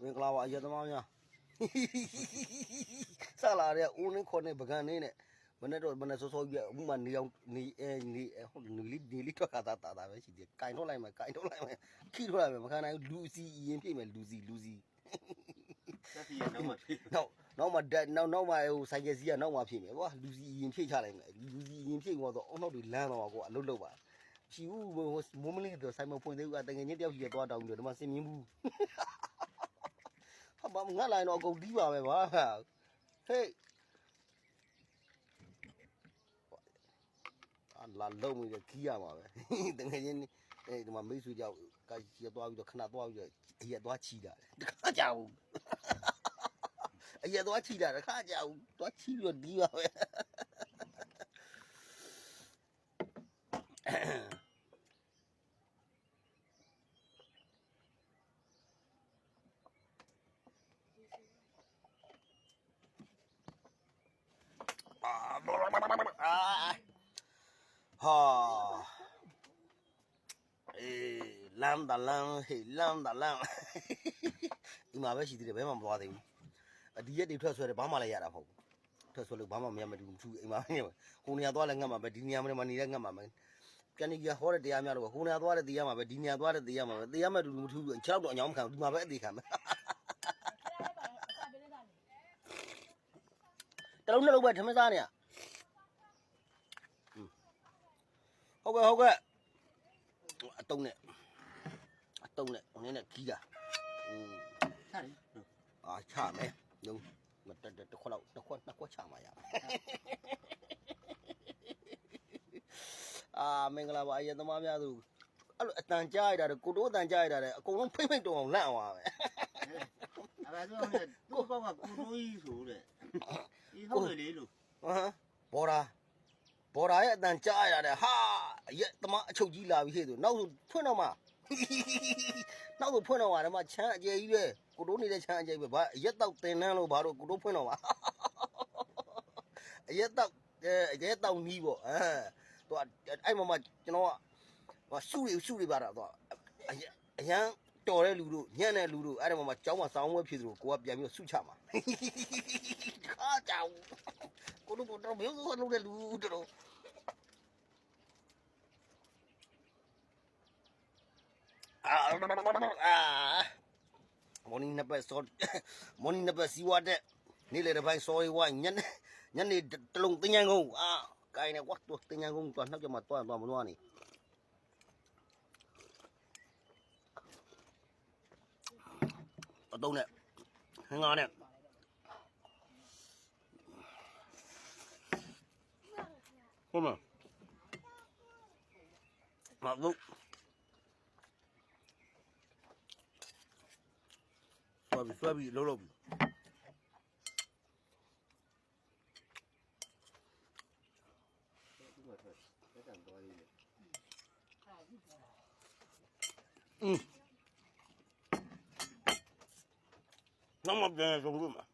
င်္ဂလာပါအရသမားများဆက်လာတဲ့ဦးနှင်းခေါ်နေပကံနေနဲ့မနေ့တော့မနေ့စောစောကြီးဥမာနေအောင်နေဟုတ်နေလီထွက်ခါတာပဲရှိတယ်ကင်ထုတ်လိုက်မယ်ခိထုတ်လိုက်မယ်မခံနိုင်လူစီရင်ပြည့်မယ်လူစီတက်စီရနောက်မှဖြစ်နောက်မှဟိုဆိုင်ကစီကနောက်မှဖြစ်မယ်ကွာလူစီရင်ဖြည့်ချလိုက်မယ်လူစီရင်ဖြည့်တော့အုံနောက်တွေလမ်းတော့ကွာအလုတ်လောက်ပါရှိဘူးမိုးမလင်းတော့ဆိုင်မဖွင့်သေးဘူးတကယ်ချင်းတယောက်ကြီးသွားတောင်းပြီးတော့ဒီမှာစင်မြင်းဘူးဟာမငတ်လိုက်တော့အကုန်တီးပါပဲဗျာဟေးလာလုံးပြီးခီးရမှာပဲတကယ်ချင်းဒီမှာမိတ်ဆွေကြောက်ကကြီးသွားပြီးတော့ခဏသွားပြီးတော့အရက်သွားချီတာတခါကြောက်အရက်သွားချီတာတခါကြောက်သွားချီပြီးတော့တီးပါပဲဟာလမ်းဟေးလမ်းဒီမှာပဲရှိသေးတယ်ဘယ်မှမသွားသေးဘူးဒီရက်တွေထွက်ဆွဲတယ်ဘာမှလည်းရတာမဟုတ်ဘူးထွက်ဆွဲလို့ဘာမှမရမတူဘူးအိမ်မှာနေဟိုနေရာသွားလည်းငတ်မှာပဲဒီနေရာမှာနေလည်းငတ်မှာပဲပြန်နေကြဟောတဲ့တရားများလို့ဟိုနေရာသွားတဲ့တရားမှာပဲဒီနေရာသွားတဲ့တရားမှာပဲတရားမဲ့တူမထူးဘူး6တော့အညောင်းမခံဘူးဒီမှာပဲအသေးခံမယ်တလုံးနှလုံးပဲထမင်းစားနေရဟုတ်ကဲ့အတုံးနဲ့ဟိုနည်းနဲ့ကြီးတာချတယ်အာချမယ်လုံးမတက်ခွက်လောက်နှစ်ခွက်ချမှာရအာမင်္ဂလာပါအရသမားများသူအဲ့လိုအတန်ကြားရတာကိုတိုးအတန်ကြားရတာအကုန်လုံးဖိတ်တုံအောင်လန့်အောင်ပါပဲအဲ့ဒါဆိုတော့သူ့ဘောကကိုတိုးကြီးဆိုတဲ့ဒီဟုတ်တယ်လေလို့ဘော်ဒါရဲ့အတန်ကြားရတယ်ဟာရက်သမားအချုပ်ကြီးလာပြီဟဲ့ဆိုနောက်ဆိုဖွင့်တော့မှနောက်ဆိုဖွင့်တော့မှဓမ္မချမ်းအကျယ်ကြီးပဲကိုတိုးနေတဲ့ချမ်းအကျယ်ပဲဘာရက်တော့တင်နှမ်းလို့ဘာလို့ကိုတိုးဖွင့်တော့မှအရက်တော့နီးပေါ့သူအဲ့မှာကျွန်တော်ကရှုတွေပါတော့အရန်တော်တဲ့လူတို့ညံ့တဲ့လူတို့အဲ့ဒါမှကျောင်းမှာစောင်းဝဲဖြစ်သလိုကိုကပြန်ပြီးဆုချမှာခါကြောင်ကိုတို့တော့မျိုးစုံလုပ်တဲ့လူတို့မော်နီနှစ်ပတ်စီဝါတဲ့နေ့လေတစ်ပိုင်းစော်ရီဝါညနေတလုံးတင်ញံကုန်ကိုင်းနေကွာတော့တင်ញံကုန်တော့နောက်ကျမှတွားမလို့နေအတုံးနဲ့ငါနဲ့ဟုတ်မလို့ဆွဲပြီးလုံးပြီနောက်မှပြန်ဆုံးလို့မှာ